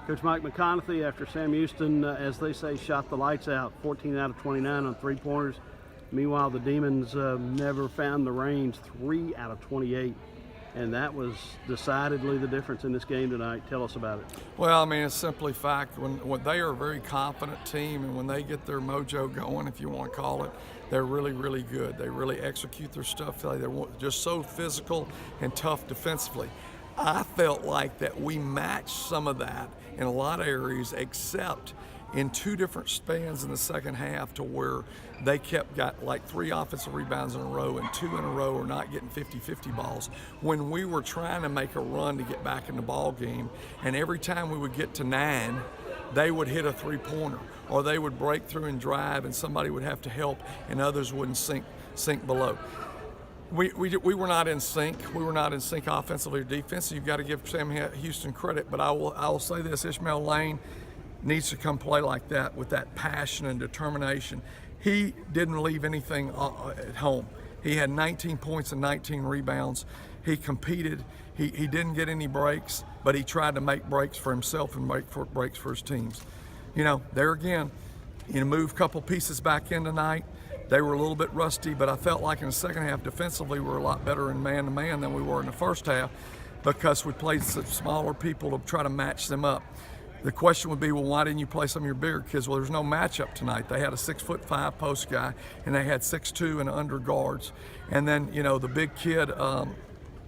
Coach Mike McConathy, after Sam Houston, as they say, shot the lights out, 14 out of 29 on three-pointers. Meanwhile, the Demons never found the range, 3 out of 28. And that was decidedly the difference in this game tonight. Tell us about it. Well, I mean, it's simply fact. When they are a very confident team, and when they get their mojo going, if you want to call it, they're really, really good. They really execute their stuff. They're just so physical and tough defensively. I felt like that we matched some of that in a lot of areas, except in two different spans in the second half, to where they got like 3 offensive rebounds in a row and 2 in a row are not getting 50-50 balls. When we were trying to make a run to get back in the ball game, and every time we would get to 9, they would hit a three-pointer, or they would break through and drive, and somebody would have to help, and others wouldn't sink below. We were not in sync. We were not in sync offensively or defensively. You've got to give Sam Houston credit, but I will say this: Ishmael Lane needs to come play like that, with that passion and determination. He didn't leave anything at home. He had 19 points and 19 rebounds. He competed. He didn't get any breaks, but he tried to make breaks for himself and make breaks for his teams. You know, there again, move a couple pieces back in tonight. They were a little bit rusty, but I felt like in the second half defensively we were a lot better in man-to-man than we were in the first half, because we played some smaller people to try to match them up. The question would be, well, why didn't you play some of your bigger kids? Well, there's no matchup tonight. They had a 6'5" post guy, and they had 6'2" and under guards. And then, the big kid,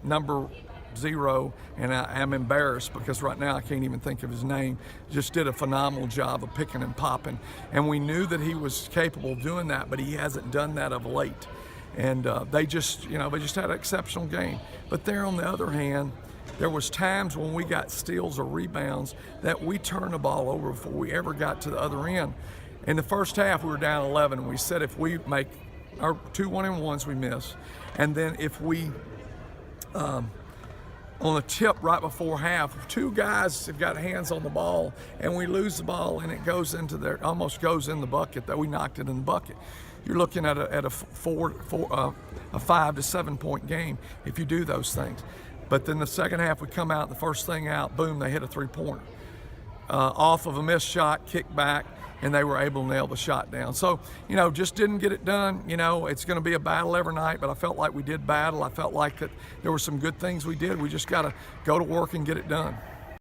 number 0, and I'm embarrassed because right now I can't even think of his name, just did a phenomenal job of picking and popping. And we knew that he was capable of doing that, but he hasn't done that of late. And they just had an exceptional game. But there, on the other hand, there was times when we got steals or rebounds that we turned the ball over before we ever got to the other end. In the first half, we were down 11, and we said if we make our 2 1-and-1s, we miss. And then if we, on the tip right before half, 2 guys have got hands on the ball, and we lose the ball, and it goes into almost goes in the bucket, that we knocked it in the bucket. You're looking at a 5 to 7 point game if you do those things. But then the second half, we come out, the first thing out, boom, they hit a three-pointer. Off of a missed shot, kick back, and they were able to nail the shot down. So, just didn't get it done. It's going to be a battle every night, but I felt like we did battle. I felt like that there were some good things we did. We just got to go to work and get it done.